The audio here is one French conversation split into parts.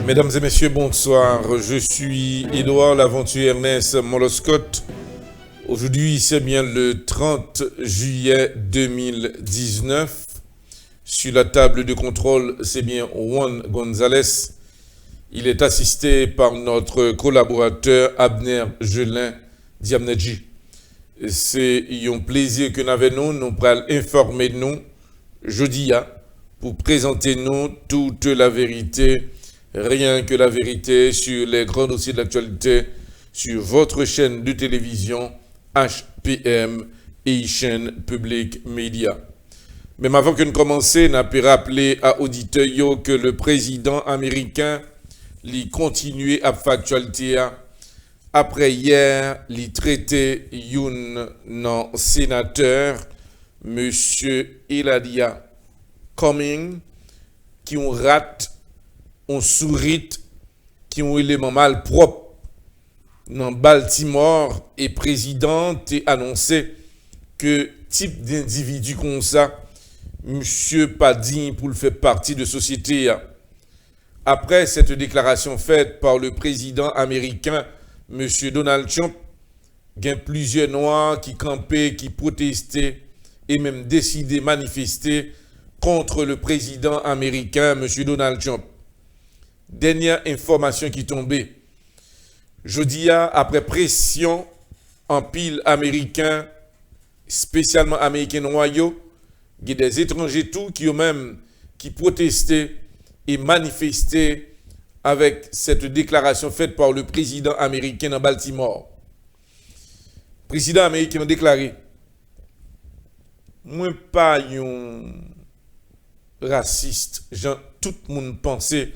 Mesdames et messieurs, bonsoir. Je suis Édouard l'Aventure Ernest Moloscott. Aujourd'hui, c'est bien le 30 juillet 2019. Sur la table de contrôle, c'est bien Juan Gonzalez. Il est assisté par notre collaborateur Abner Gelin Diamnedji. C'est un plaisir que nous avons, nous pourrons informer nous jeudi pour présenter nous toute la vérité, rien que la vérité sur les grands dossiers de l'actualité sur votre chaîne de télévision HPM et chaîne publique média. Même avant que nous commencions, nous avons rappeler à auditeurs que le président américain lui continue à faire actualité. Après hier, il traité un sénateur, M. Elijah Cummings, qui ont rate, ont sourit, qui ont élément mal propre dans Baltimore, et président a annoncé que type d'individu comme ça, monsieur pas digne pour le faire partie de société. Après cette déclaration faite par le président américain, M. Donald Trump, il y a plusieurs Noirs qui campaient, qui protestaient et même décidaient de manifester contre le président américain, M. Donald Trump. Dernière information qui tombait. Jeudi, après pression en pile américain, spécialement américain noyaux, il y a des étrangers tout qui ont même qui protestaient et manifestaient avec cette déclaration faite par le président américain dans Baltimore. Le président américain a déclaré: moi pas un raciste, tout le monde pensait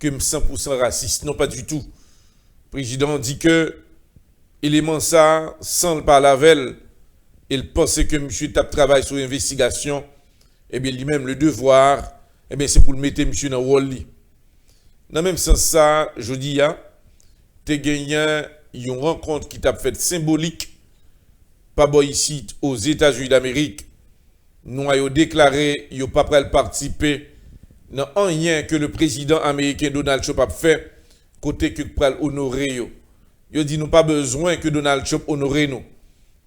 que je suis 100% raciste, non pas du tout. Le président dit que élément ça sans le parler avec il pensait que monsieur tape travail sur l'investigation, et bien lui-même le devoir, et bien c'est pour le mettre monsieur dans le rôle. Dans le même sens ça, je dis tu as gagné une rencontre qui t'a fait symbolique, pas bon ici aux États-Unis d'Amérique. Nous avons déclaré qu'ils n'ont pas prêt à participer dans rien que le président américain Donald Trump a fait, côté que pour honorer. Ils dit nous pas besoin que Donald Trump honore nous.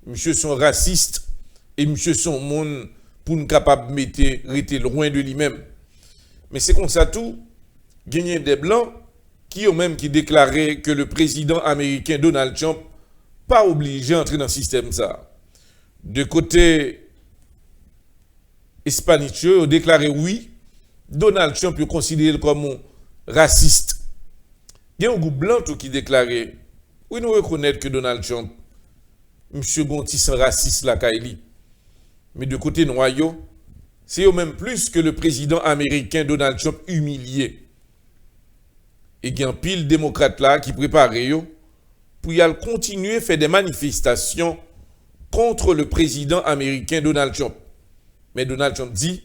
Monsieur sont racistes et monsieur sont monde pour nous capable de rester loin de lui-même. Mais c'est comme ça tout. Gagner des blancs qui ont même qui déclaré que le président américain Donald Trump pas obligé d'entrer dans le système ça. De côté hispanique, ont déclaré oui, Donald Trump est considéré comme raciste. Il y a un groupe blanc tout qui déclarait oui, nous reconnaissons que Donald Trump, monsieur Gonti, c'est raciste la Kaili. Mais de côté noyau, c'est au même plus que le président américain Donald Trump humilié. Et il y a un pile démocrate là qui prépare pour y aller continuer à faire des manifestations contre le président américain Donald Trump. Mais Donald Trump dit,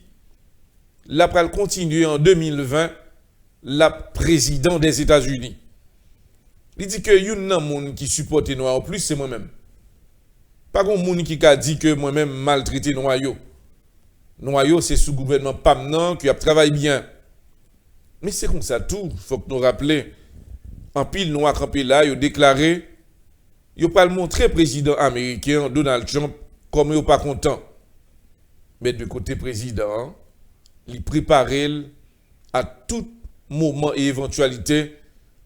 là pour continuer en 2020, la président des États-Unis. Il dit que y a un monde qui supporte noir en plus, c'est moi-même. Pas un monde qui a dit que moi-même maltraité noyau. Noyau, c'est sous gouvernement PAMNAN qui a travaillé bien. Mais c'est comme ça tout. Il faut que nous rappelions. En pile noir campé là, il a déclaré, il n'a pas le montré président américain Donald Trump comme il n'est pas content. Mais de côté président, il prépare à tout moment et éventualité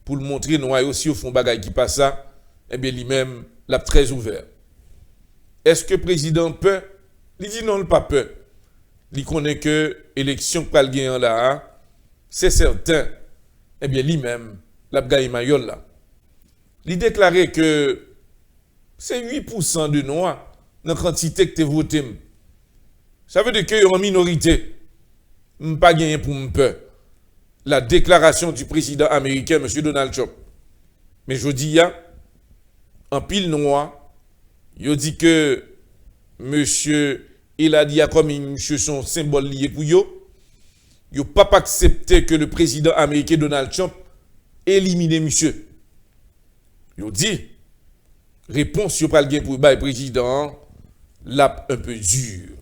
pour le montrer noyau si au fond bagaille qui passe ça, eh bien lui-même l'a très ouvert. Est-ce que le président peut? Il dit non, il pas peur. Il connaît que l'élection pour le gagner là, c'est certain. Eh bien lui-même l'a gagné mayol là. Il déclarait que c'est 8% de noirs dans la quantité que tu as voté. Ça veut dire qu'il y a une minorité. Je ne pas gagner pour me peur. La déclaration du président américain, M. Donald Trump. Mais je dis, en pile noir, il dit que M. Elijah Cummings, monsieur son symbole lié pour yo. Il n'a pas accepté que le président américain Donald Trump élimine monsieur. Il dit, réponse sur pas le pour le président, là un peu dur.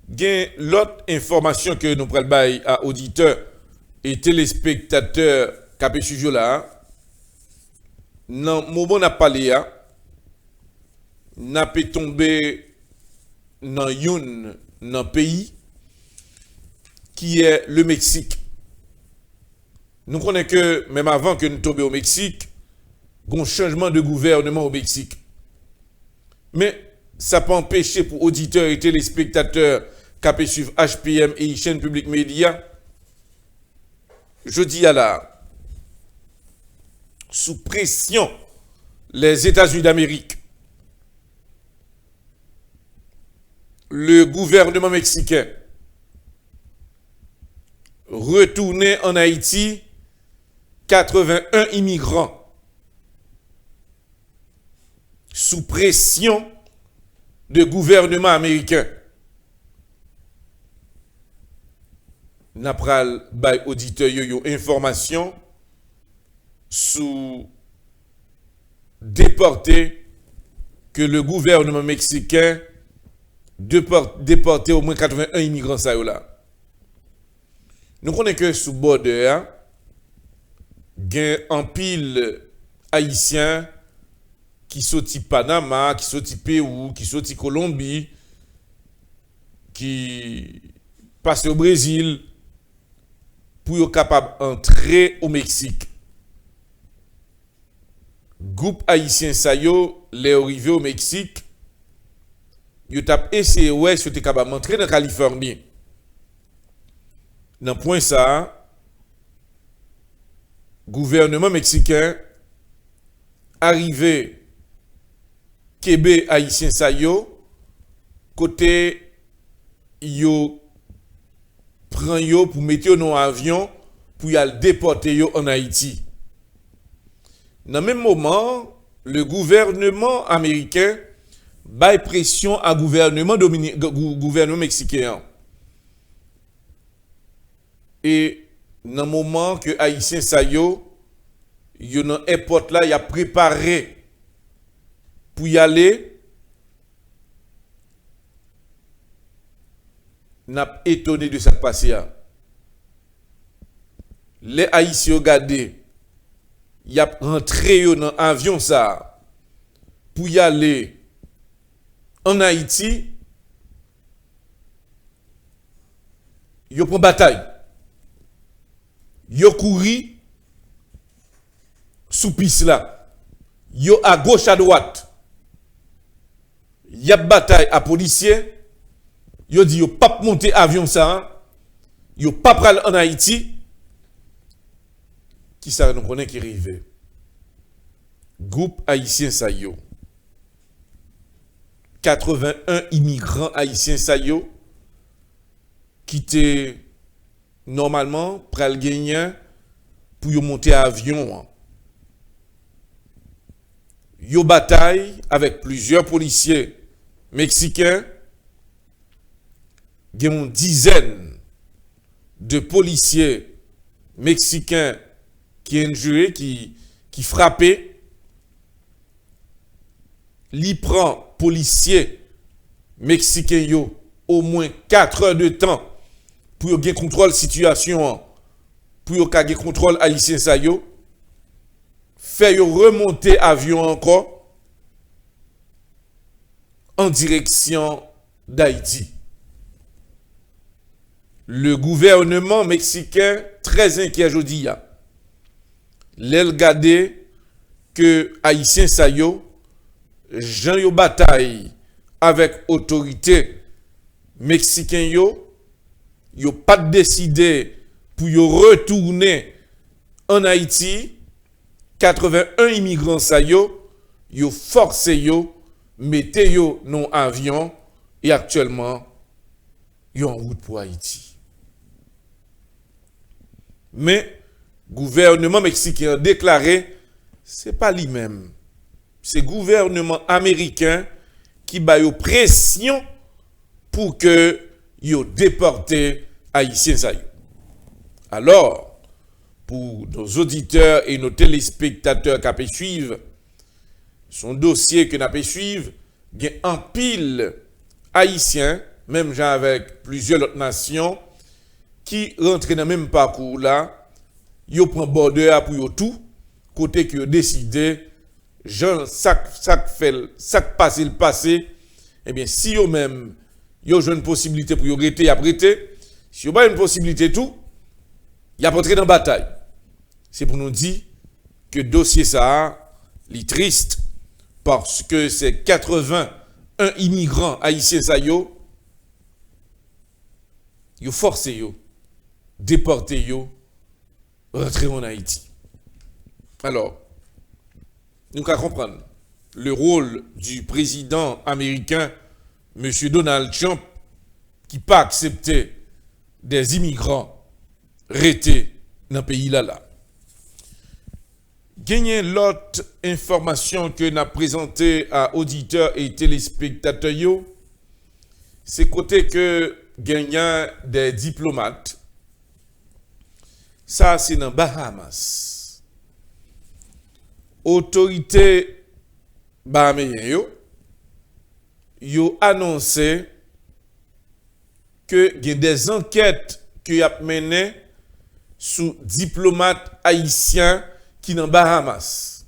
Gen l'autre information que nous prenons à auditeur et téléspectateurs qui suivi là, dans le moment où on a parlé, on a pu tomber dans un pays qui est le Mexique. Nous connaissons que, même avant que nous tombions au Mexique, il y a un changement de gouvernement au Mexique. Mais ça peut empêcher pour auditeurs et téléspectateurs qui suivent HPM et chaîne publique média. Je dis à la, sous pression, les États-Unis d'Amérique, le gouvernement mexicain retournait en Haïti 81 immigrants sous pression de gouvernement américain. N'apral bay auditeur yo information sous déporté que le gouvernement mexicain déporté au moins 81 immigrants ça là. Nous connaissons que sous border gen en pile haïtien qui sorti Panama, qui sorti Pérou, qui sorti Colombie, qui passe au Brésil pour être capable d'entrer au Mexique. Groupe haïtien sa yo, les arrivé au Mexique, yo tap essayé ouais si yo capable d'entrer dans Californie. Dans point ça, gouvernement mexicain arrivé Québec haïtien sa yo côté yo prend yo pour mettre yo dans avion pour y aller déporter yo en Haïti. Dans le même moment, le gouvernement américain baille pression à gouvernement mexicain. Et dans le moment que haïtien sa yo dans airport là, il a préparé pour y aller, n'a étonné de cette passé. Les haïtiens regardé, y a rentré dans avion ça pour y aller en Haïti, yo prend bataille. Yo couri sous piste là. Yo à gauche à droite. Y a bataille à policiers. Yo dit yo pas monter avion ça. Yo pas pral en Haïti. Qui ça nous connaît qui arrive. Groupe haïtien ça yo. 81 immigrants haïtiens ça yo qui étaient normalement pral gagner pour yo monter avion. Yo bataille avec plusieurs policiers mexicains. Il y a une dizaine de policiers mexicains qui injurés, qui frappaient. Li prend policiers mexicains yo au moins 4 heures de temps pour gagner contrôle situation, pour gagner contrôle haïtien sa yo. Fait yo remonter avion encore en direction d'Haïti. Le gouvernement mexicain très inquiet aujourd'hui. L'el gade que haïtien sa yo Jean yo bataille avec autorité mexicain yo pas décidé pour yo retourner en Haïti. 81 immigrants sa yo forcé yo mette yo non avion et actuellement yo en route pour Haïti. Mais gouvernement mexicain a déclaré c'est pas lui-même. C'est gouvernement américain qui ba yo pression pour que yo déporté haïtiens sa yo. Alors pour nos auditeurs et nos téléspectateurs qui peuvent suivre son dossier que nous peuvent suivre, il y a un pile haïtien, même avec plusieurs autres nations, qui rentre dans le même parcours là, yo prend border pour yo tout, côté que yo décidé, Jean, ça passe le passé, eh bien, si yo même, yo une possibilité pour yo arrêter, apprêter, si yo pas une possibilité tout, y a pas entrer dans la bataille. C'est pour nous dire que le dossier ça, est triste, parce que c'est 81 immigrants haïtiens ça yo forcé yo, déporté yo, rentrer en Haïti. Alors, nous devons comprendre le rôle du président américain, M. Donald Trump, qui n'a pas accepté des immigrants restés dans le pays là. Gagner l'autre information que nous avons présentée à auditeurs et téléspectateurs, c'est côté que gagnant des diplomates. Ça, c'est dans Bahamas. Autorité bahaméenne yo annoncé que y a des enquêtes qui a menées sous diplomates haïtiens qui dans Bahamas.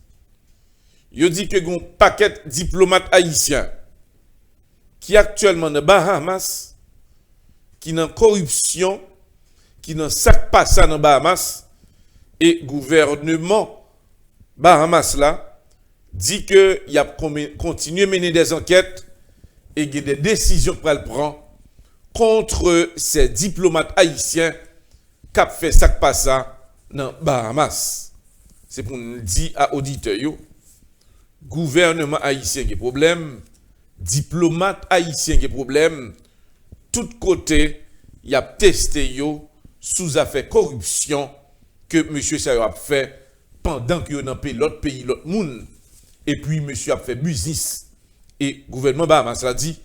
Yo dit que un paquet de diplomates haïtiens qui actuellement dans Bahamas, qui dans corruption, qui dans sac passé dans Bahamas, et gouvernement Bahamas là dit que il a continué à mener des enquêtes et il y a des décisions pour le prendre contre ces diplomates haïtiens qui ont fait sac passé dans Bahamas. C'est pour nous dire à auditeurs, gouvernement haïtien qui a problème, diplomate haïtien qui a problème, tout côté, il a testé yo sous affaire corruption que monsieur Sayo a fait pendant que dans l'autre pays, l'autre monde. Et puis monsieur a fait business. Et le gouvernement Bahamas a dit,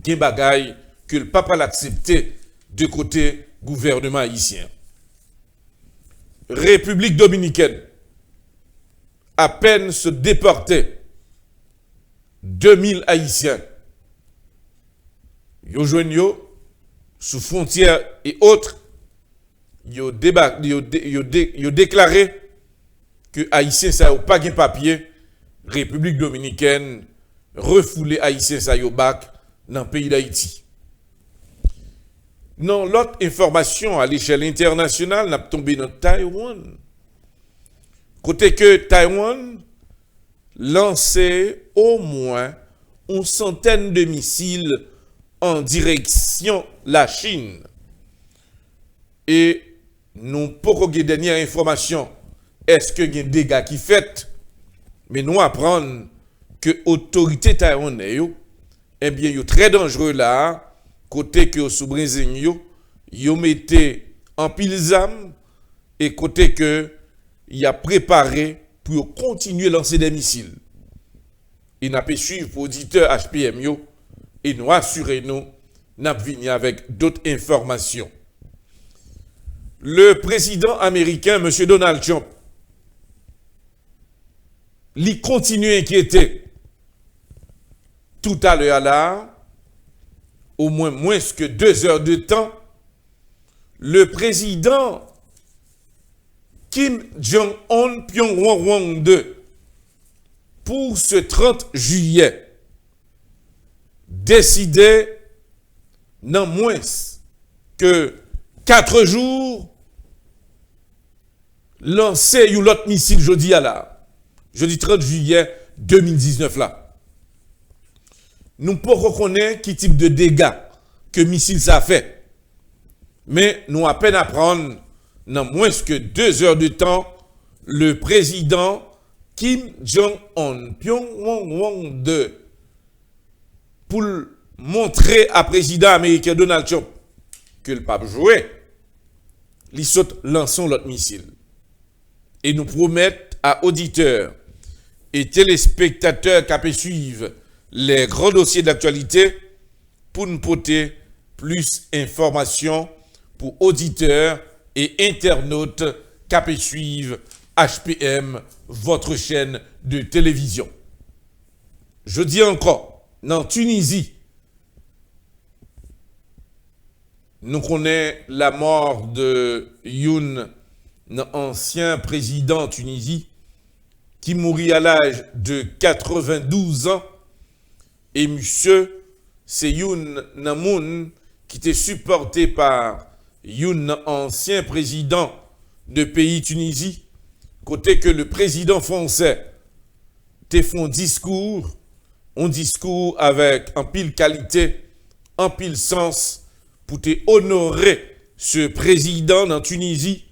gen bagay que le papa l'a accepté de côté gouvernement haïtien. République dominicaine, à peine se déporter 2000 haïtiens. Yo joignent yo sous frontières et autres, yo déclaré que haïtiens ça pas de papier, République dominicaine refoulé haïtiens ça yo bac dans le pays d'Haïti. Non, l'autre information à l'échelle internationale n'a tombé dans Taïwan. Côté que Taïwan lancé au moins une centaine de missiles en direction la Chine. Et nous pouvons pas dernière information. Est-ce que y a des dégâts qui fait? Mais nous apprendre que l'autorité taïwanaise, eh bien, est très dangereux là, côté que sous Brésil, yo mettez en pile zam et côté que il a préparé pour continuer à lancer des missiles. Il n'a pas suivre pour auditeur HPM yo, et nous assurez-nous, n'a venir avec d'autres informations. Le président américain, M. Donald Trump, il continue à inquiéter. Tout à l'heure là, au moins que 2 heures de temps, le président Kim Jong-un Pyongyang 2, pour ce 30 juillet, décidé, non moins que 4 jours, lancer une autre missile jeudi 30 juillet 2019 là. Nous pouvons reconnaître quel type de dégâts que missile ça fait. Mais nous à peine apprendre, dans moins que 2 heures de temps, le président Kim Jong-un Pyongyang 2 pour montrer à président américain Donald Trump que le pape jouait, il saute lançons l'autre missile. Et nous promettent à auditeurs et téléspectateurs qui peuvent suivre les grands dossiers d'actualité pour nous porter plus d'informations pour auditeurs et internautes qui peuvent suivre HPM, votre chaîne de télévision. Je dis encore, dans Tunisie, Nous connaissons la mort de Youn, ancien président Tunisie, qui mourit à l'âge de 92 ans. Et monsieur, c'est Youn Namoun, qui était supporté par Youn, ancien président de pays Tunisie, côté que le président français te fait un discours avec un pile qualité, un pile sens, pour te honorer ce président en Tunisie.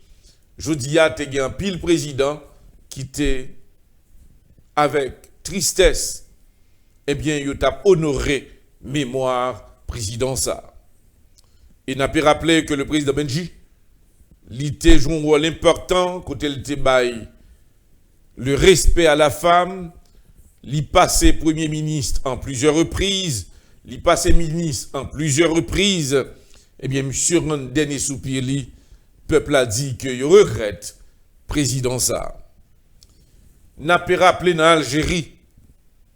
Je dis à te un pile président qui t'est avec tristesse, eh bien, il t'a honoré mémoire président ça. Et n'a pas rappelé que le président Benji, il était joué un rôle important côté il était bail le respect à la femme, il passé premier ministre en plusieurs reprises, il passé ministre en plusieurs reprises. Eh bien, monsieur un dernier soupir, le peuple a dit qu'il regrette président ça. N'a pas rappelé dans l'Algérie,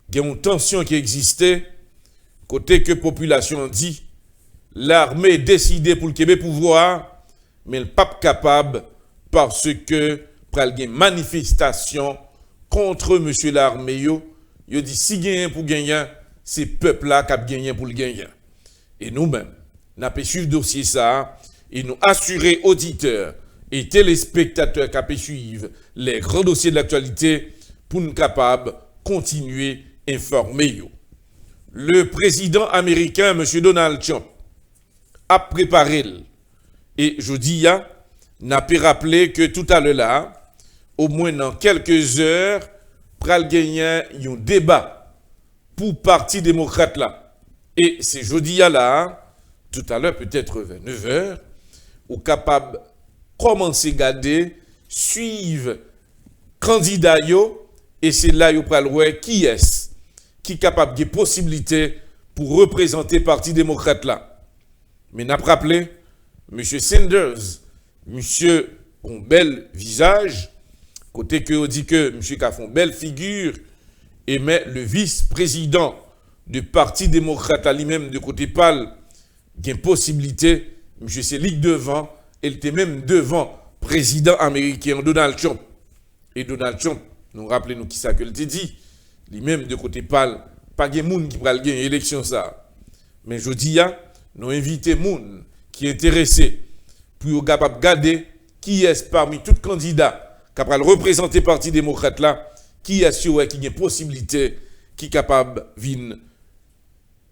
il y a une tension qui existait, côté que la population dit, l'armée décidé pour le Québec pouvoir, mais le pape capable parce que pral gen manifestation contre monsieur l'armée yo dit si gagne pour gagner, c'est peuple là qui a gagné pour le gagner. Et nous-mêmes, n'a pas suivre dossier ça et nous assurer auditeurs et téléspectateurs qui a suivre les grands dossiers de l'actualité pour nous capables continuer informer yo. Le président américain monsieur Donald Trump a préparé et je dis n'a pas rappelé que tout à l'heure là, au moins dans quelques heures, pral gagner un débat pour parti démocrate là. Et c'est jeudi là, tout à l'heure peut-être vers 9h, ou capable commencer à garder, suivre candidat yo, et c'est là yo pral ouais qui est qui capable de possibilité pour représenter parti démocrate là. Mais n'a pas rappelé monsieur Sanders, monsieur un bel visage, côté que on dit que monsieur a fait une belle figure, et mais le vice-président du Parti démocrate à lui-même de côté pâle, il y a une possibilité, monsieur c'est ligue devant, il était même devant président américain Donald Trump. Et Donald Trump, nous rappelons qui ça que il dit, lui-même de côté pâle, pas de monde qui va gagner l'élection ça. Mais je dis nous invitons monde qui est intéressé pour capable garder qui est parmi tous les candidats qui va représenter le Parti démocrate là, qui est sûr qu'il y a une possibilité qui est capable de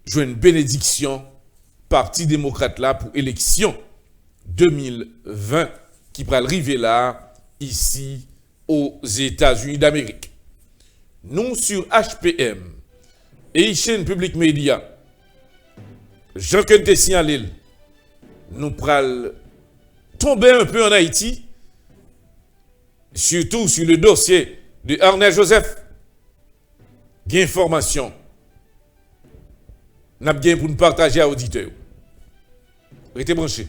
jouer une bénédiction Parti démocrate là pour l'élection 2020 qui va arriver là, ici aux États-Unis d'Amérique. Nous sur HPM et chaîne Public Média, Jean-Claude signalé, nous pral tomber un peu en Haïti, surtout sur le dossier de Arnel Joseph. D'informations, nous avons pour nous partager à auditeurs. Restez branchés.